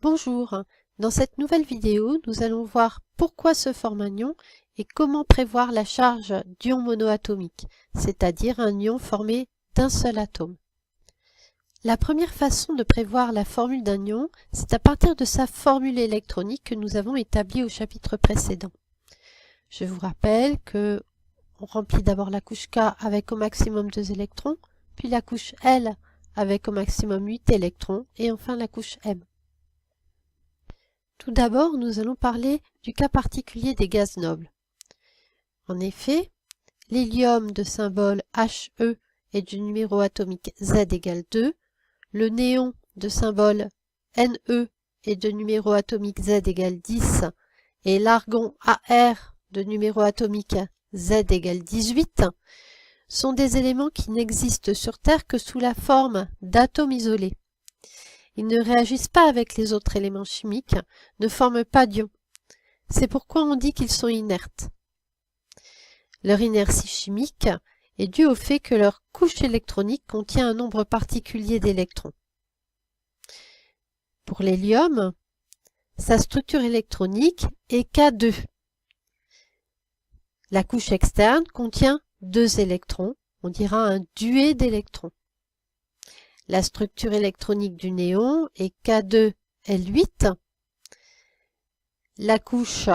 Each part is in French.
Bonjour, dans cette nouvelle vidéo, nous allons voir pourquoi se forme un ion et comment prévoir la charge d'ion monoatomique, c'est-à-dire un ion formé d'un seul atome. La première façon de prévoir la formule d'un ion, c'est à partir de sa formule électronique que nous avons établie au chapitre précédent. Je vous rappelle que on remplit d'abord la couche K avec au maximum 2 électrons, puis la couche L avec au maximum 8 électrons et enfin la couche M. Tout d'abord, nous allons parler du cas particulier des gaz nobles. En effet, l'hélium de symbole He et du numéro atomique Z égale 2, le néon de symbole Ne et de numéro atomique Z égale 10 et l'argon Ar de numéro atomique Z égale 18 sont des éléments qui n'existent sur Terre que sous la forme d'atomes isolés. Ils ne réagissent pas avec les autres éléments chimiques, ne forment pas d'ions. C'est pourquoi on dit qu'ils sont inertes. Leur inertie chimique est due au fait que leur couche électronique contient un nombre particulier d'électrons. Pour l'hélium, sa structure électronique est K2. La couche externe contient 2 électrons, on dira un duet d'électrons. La structure électronique du néon est K2L8. La couche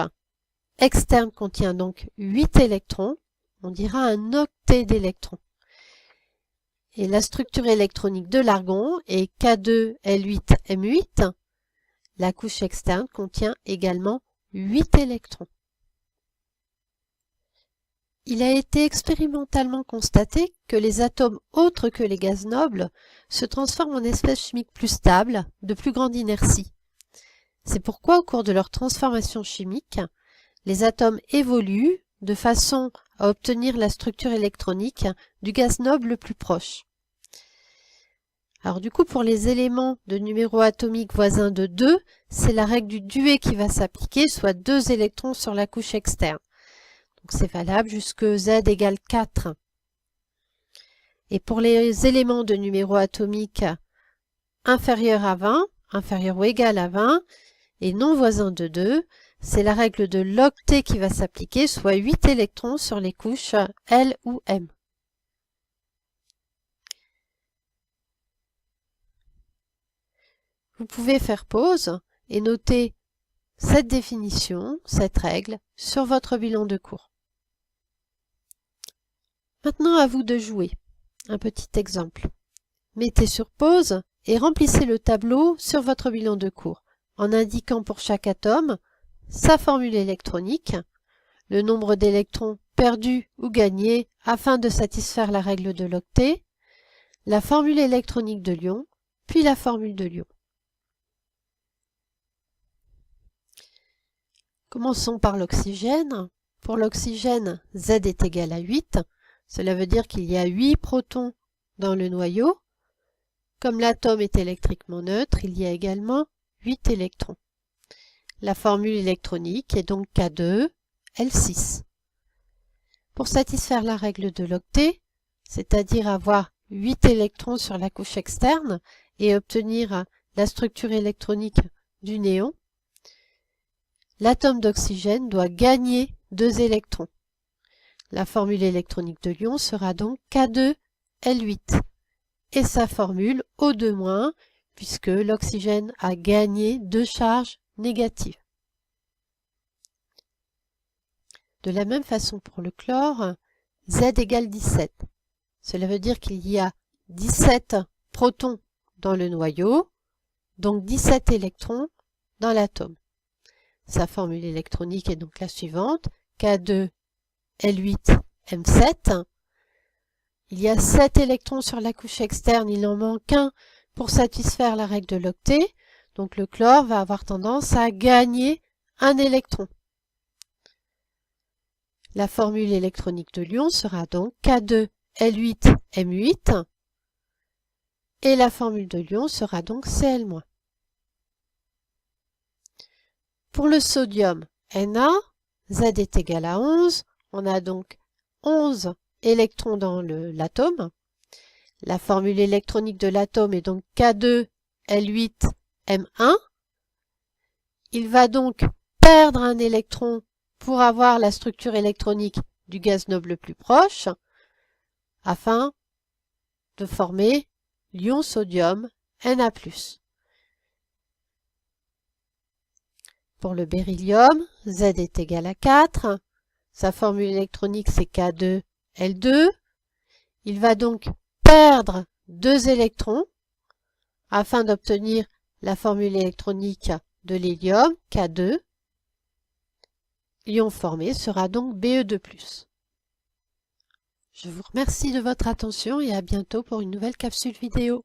externe contient donc 8 électrons, on dira un octet d'électrons. Et la structure électronique de l'argon est K2L8M8. La couche externe contient également 8 électrons. Il a été expérimentalement constaté que les atomes autres que les gaz nobles se transforment en espèces chimiques plus stables, de plus grande inertie. C'est pourquoi au cours de leur transformation chimique, les atomes évoluent de façon à obtenir la structure électronique du gaz noble le plus proche. Alors du coup, pour les éléments de numéro atomique voisin de 2, c'est la règle du duet qui va s'appliquer, soit 2 électrons sur la couche externe. Donc c'est valable jusque Z égale 4. Et pour les éléments de numéro atomique inférieur à 20, inférieur ou égal à 20, et non voisin de 2, c'est la règle de l'octet qui va s'appliquer, soit 8 électrons sur les couches L ou M. Vous pouvez faire pause et noter cette définition, cette règle, sur votre bilan de cours. Maintenant, à vous de jouer. Un petit exemple. Mettez sur pause et remplissez le tableau sur votre bilan de cours en indiquant pour chaque atome sa formule électronique, le nombre d'électrons perdus ou gagnés afin de satisfaire la règle de l'octet, la formule électronique de l'ion, puis la formule de l'ion. Commençons par l'oxygène. Pour l'oxygène, Z est égal à 8. Cela veut dire qu'il y a 8 protons dans le noyau. Comme l'atome est électriquement neutre, il y a également 8 électrons. La formule électronique est donc K2L6. Pour satisfaire la règle de l'octet, c'est-à-dire avoir 8 électrons sur la couche externe et obtenir la structure électronique du néon, l'atome d'oxygène doit gagner 2 électrons. La formule électronique de l'ion sera donc K2L8 et sa formule O2-, puisque l'oxygène a gagné 2 charges négatives. De la même façon pour le chlore, Z égale 17. Cela veut dire qu'il y a 17 protons dans le noyau, donc 17 électrons dans l'atome. Sa formule électronique est donc la suivante, K2L8M7. Il y a 7 électrons sur la couche externe, il en manque un pour satisfaire la règle de l'octet, donc le chlore va avoir tendance à gagner un électron. La formule électronique de l'ion sera donc K2L8M8 et la formule de l'ion sera donc Cl-. Pour le sodium Na, Z est égal à 11, on a donc 11 électrons dans l'atome. La formule électronique de l'atome est donc K2L8M1 Il va donc perdre un électron pour avoir la structure électronique du gaz noble le plus proche, afin de former l'ion sodium Na+. Pour le beryllium, Z est égal à 4. Sa formule électronique, c'est K2L2. Il va donc perdre 2 électrons afin d'obtenir la formule électronique de l'hélium, K2. L'ion formé sera donc Be2+. Je vous remercie de votre attention et à bientôt pour une nouvelle capsule vidéo.